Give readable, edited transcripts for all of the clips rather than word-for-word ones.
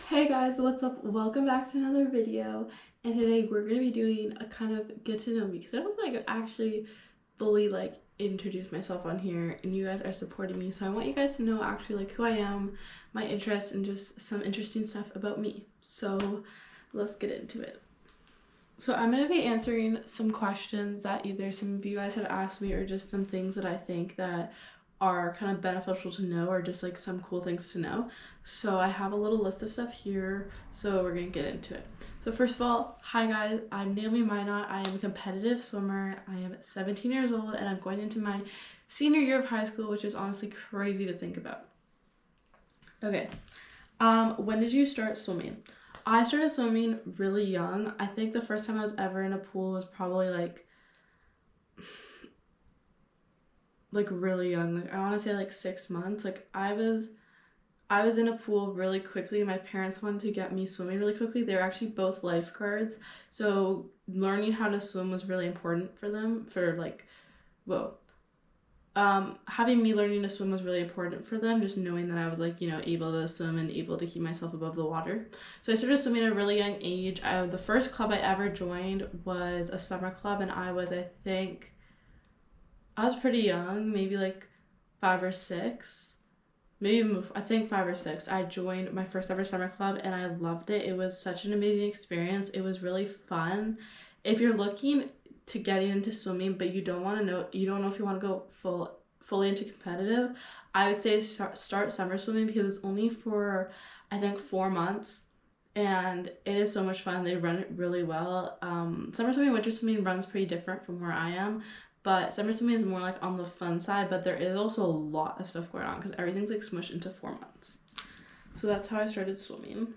Hey guys, what's up? Welcome back to another video. And today we're going to be doing a kind of get to know me because I don't feel like I've actually fully introduced myself on here, and you guys are supporting me. So I want you guys to know actually who I am, my interests, and just some interesting stuff about me. So let's get into it. So I'm going to be answering some questions that either some of you guys have asked me or just some things that I think that are kind of beneficial to know or just some cool things to know. So I have a little list of stuff here, so we're gonna get into it. So first of all, hi guys, I'm Naomi Minot. I am a competitive swimmer. I am 17 years old and I'm going into my senior year of high school, which is honestly crazy to think about. Okay, when did you start swimming? I started swimming really young. I think the first time I was ever in a pool was probably really young. I want to say 6 months. I was in a pool really quickly. My parents wanted to get me swimming really quickly. They were actually both lifeguards, so learning how to swim was really important for them. Having me learning to swim was really important for them, just knowing that I was able to swim and able to keep myself above the water. So I started swimming at a really young age. The first club I ever joined was a summer club, and I was pretty young, maybe 5 or 6, maybe I think 5 or 6. I joined my first ever summer club and I loved it. It was such an amazing experience. It was really fun. If you're looking to getting into swimming but you don't know if you want to go fully into competitive, I would say start summer swimming because it's only for I think 4 months and it is so much fun. They run it really well. Summer swimming, winter swimming runs pretty different from where I am, but summer swimming is more on the fun side, but there is also a lot of stuff going on because everything's smushed into 4 months. So that's how I started swimming.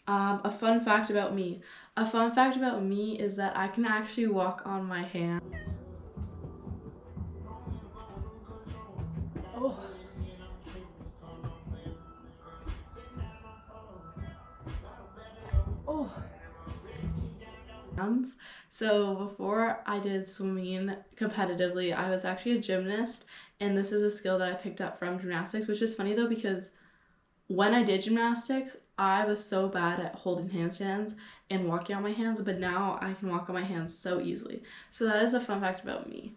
A fun fact about me. A fun fact about me is that I can actually walk on my hands. Oh. Oh. So before I did swimming competitively, I was actually a gymnast, and this is a skill that I picked up from gymnastics, which is funny though because when I did gymnastics, I was so bad at holding handstands and walking on my hands, but now I can walk on my hands so easily. So that is a fun fact about me.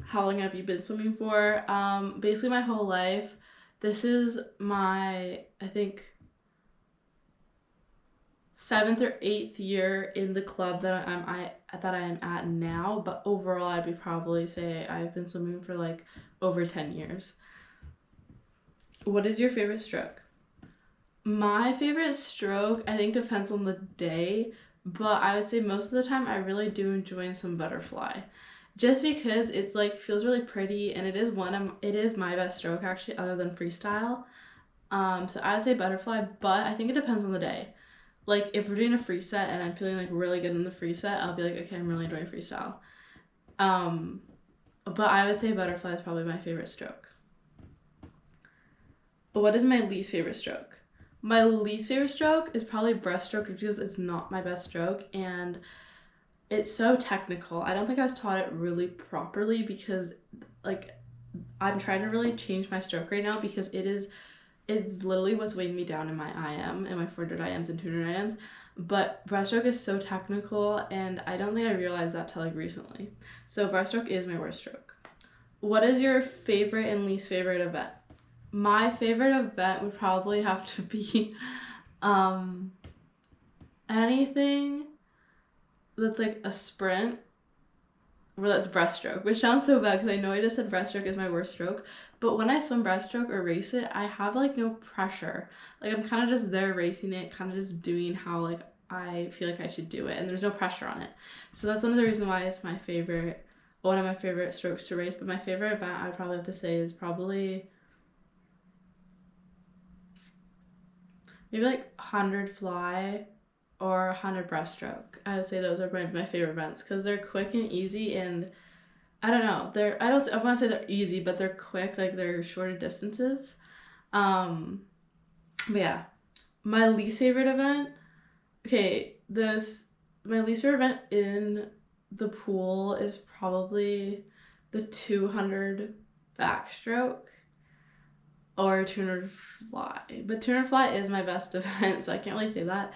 How long have you been swimming for? Basically my whole life. This is my, I think, 7th or 8th year in the club that I am at now, but overall I'd probably say I've been swimming for over 10 years. What is your favorite stroke? My favorite stroke I think depends on the day, but I would say most of the time I really do enjoy some butterfly. Just because it's feels really pretty and it is my best stroke actually other than freestyle. So I would say butterfly, but I think it depends on the day. If we're doing a free set and I'm feeling really good in the free set, I'll be okay, I'm really enjoying freestyle. But I would say butterfly is probably my favorite stroke. But what is my least favorite stroke? My least favorite stroke is probably breaststroke because it's not my best stroke and it's so technical. I don't think I was taught it really properly because I'm trying to really change my stroke right now because it's literally what's weighing me down in my IM and my 400 IMs and 200 IMs. But breaststroke is so technical and I don't think I realized that till recently. So breaststroke is my worst stroke. What is your favorite and least favorite event? My favorite event would probably have to be anything that's a sprint or that's breaststroke, which sounds so bad because I know I just said breaststroke is my worst stroke, but when I swim breaststroke or race it, I have no pressure. I'm kind of just there racing it, kind of just doing how I feel I should do it, and there's no pressure on it. So that's one of the reasons why it's one of my favorite strokes to race. But my favorite event I'd probably have to say is probably maybe 100 fly or 100 breaststroke. I would say those are my favorite events because they're quick and easy, and I don't know, I want to say they're easy, but they're quick, they're shorter distances. But yeah, my least favorite event, my least favorite event in the pool is probably the 200 backstroke. or tune or fly. But tune or fly is my best event, so I can't really say that.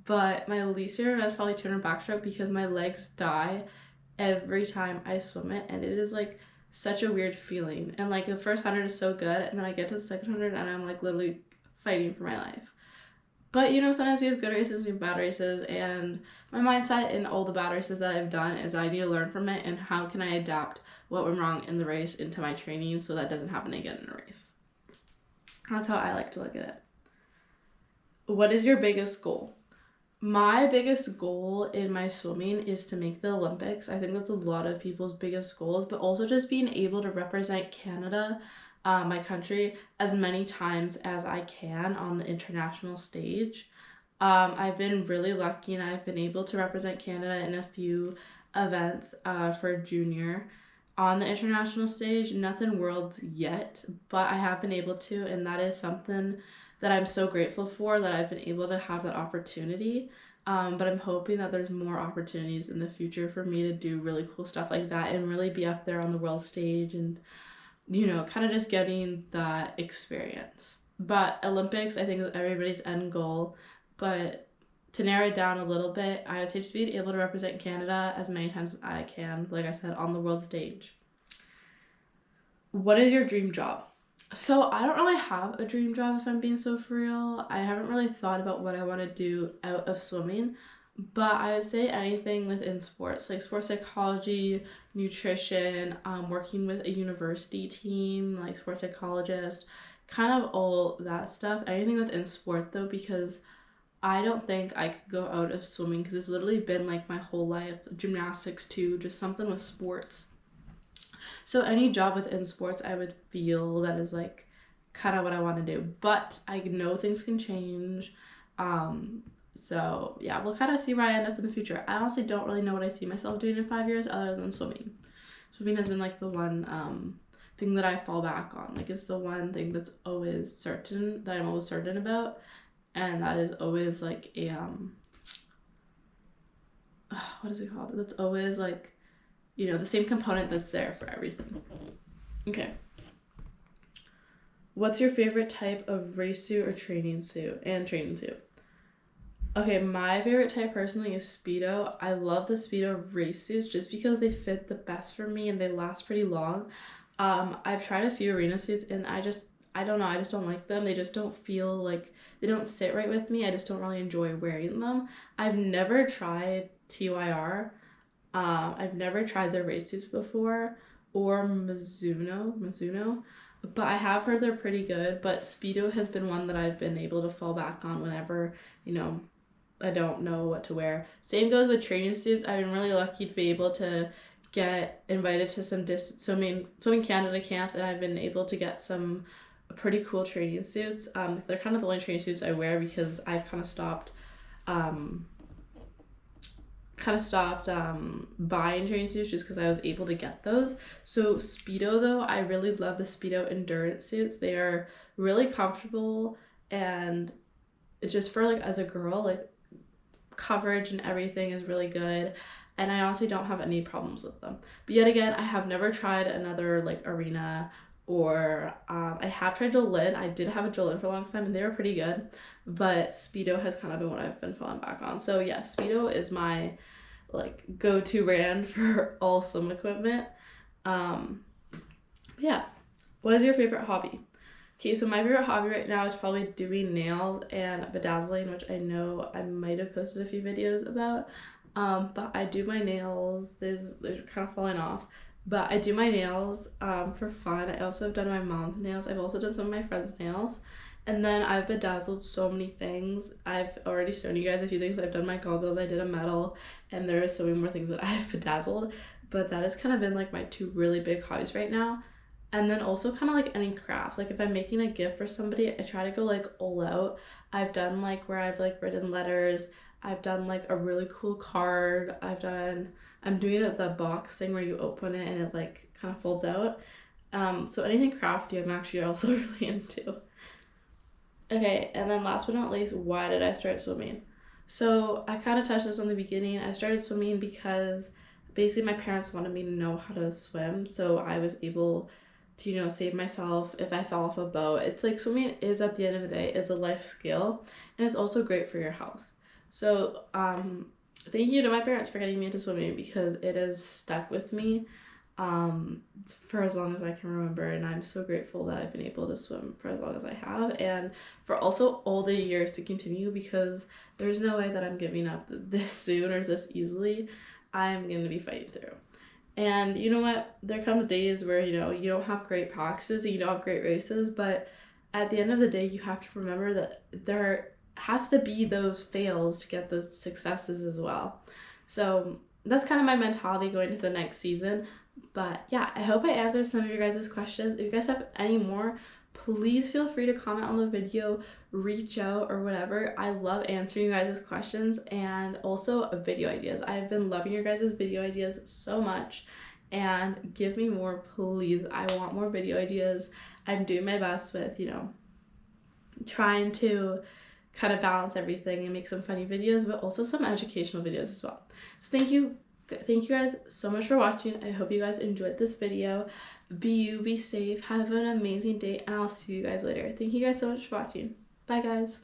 But my least favorite event is probably tune or backstroke because my legs die every time I swim it, and it is like such a weird feeling. And like the first 100 is so good, and then I get to the second 100 and I'm like literally fighting for my life. But you know, sometimes we have good races, we have bad races, and my mindset in all the bad races that I've done is I need to learn from it and how can I adapt what went wrong in the race into my training so that doesn't happen again in a race. That's how I like to look at it. What is your biggest goal? My biggest goal in my swimming is to make the Olympics. I think that's a lot of people's biggest goals, but also just being able to represent Canada, my country, as many times as I can on the international stage. I've been really lucky and I've been able to represent Canada in a few events for junior on the international stage. Nothing worlds yet, but I have been able to, and that is something that I'm so grateful for, that I've been able to have that opportunity. But I'm hoping that there's more opportunities in the future for me to do really cool stuff like that and really be up there on the world stage and, you know, kind of just getting that experience. But Olympics, I think, is everybody's end goal. But to narrow it down a little bit, I would say just being able to represent Canada as many times as I can, like I said, on the world stage. What is your dream job? So I don't really have a dream job, if I'm being so for real. I haven't really thought about what I want to do out of swimming, but I would say anything within sports, like sports psychology, nutrition, working with a university team, like sports psychologist, kind of all that stuff. Anything within sport though, because I don't think I could go out of swimming because it's literally been like my whole life, gymnastics too, just something with sports. So any job within sports, I would feel that is like kind of what I want to do. But I know things can change. So yeah, we'll kind of see where I end up in the future. I honestly don't really know what I see myself doing in 5 years other than swimming. Swimming has been like the one thing that I fall back on. Like it's the one thing that's always certain, that I'm always certain about. And that is always like a, what is it called? That's always like, you know, the same component that's there for everything. Okay. What's your favorite type of race suit or training suit? Okay, my favorite type personally is Speedo. I love the Speedo race suits just because they fit the best for me and they last pretty long. I've tried a few arena suits and I don't know, I just don't like them. They just don't feel like, they don't sit right with me. I just don't really enjoy wearing them. I've never tried TYR. I've never tried their race suits before, or Mizuno, but I have heard they're pretty good. But Speedo has been one that I've been able to fall back on whenever, you know, I don't know what to wear. Same goes with training suits. I've been really lucky to be able to get invited to some swimming Canada camps, and I've been able to get some pretty cool training suits. They're kind of the only training suits I wear because I've kind of stopped buying training suits just because I was able to get those. So Speedo though, I really love the Speedo endurance suits. They are really comfortable, and it's just for like as a girl, like coverage and everything is really good, and I honestly don't have any problems with them. But yet again, I have never tried another like arena, or I have tried Jolene. I did have a Jolene for a long time and they were pretty good, but Speedo has kind of been what I've been falling back on. So yeah, Speedo is my like go-to brand for all swim equipment. Yeah. What is your favorite hobby? Okay, so my favorite hobby right now is probably doing nails and bedazzling, which I know I might have posted a few videos about. But I do my nails. They're kind of falling off. But I do my nails for fun. I also have done my mom's nails. I've also done some of my friends' nails. And then I've bedazzled so many things. I've already shown you guys a few things. I've done my goggles. I did a medal. And there are so many more things that I've bedazzled. But that has kind of been like my two really big hobbies right now. And then also kind of like any crafts. Like if I'm making a gift for somebody, I try to go like all out. I've done like where I've like written letters. I've done like a really cool card. I'm doing it the box thing where you open it and it like kind of folds out. So anything crafty I'm actually also really into. Okay, and then last but not least, why did I start swimming? So I kind of touched this on the beginning. I started swimming because basically my parents wanted me to know how to swim, so I was able to, you know, save myself if I fell off a boat. It's like swimming is, at the end of the day, is a life skill, and it's also great for your health. So thank you to my parents for getting me into swimming, because it has stuck with me for as long as I can remember, and I'm so grateful that I've been able to swim for as long as I have, and for also all the years to continue, because there's no way that I'm giving up this soon or this easily. I'm going to be fighting through. And you know what? There comes days where, you know, you don't have great practices and you don't have great races, but at the end of the day, you have to remember that there has to be those fails to get those successes as well. So that's kind of my mentality going into the next season. But yeah, I hope I answered some of your guys' questions. If you guys have any more, please feel free to comment on the video, reach out, or whatever. I love answering you guys' questions, and also video ideas. I've been loving your guys' video ideas so much, and give me more, please. I want more video ideas. I'm doing my best with, you know, trying to kind of balance everything and make some funny videos, but also some educational videos as well. So thank you guys so much for watching. I hope you guys enjoyed this video. Be you, be safe, have an amazing day, and I'll see you guys later. Thank you guys so much for watching. Bye guys.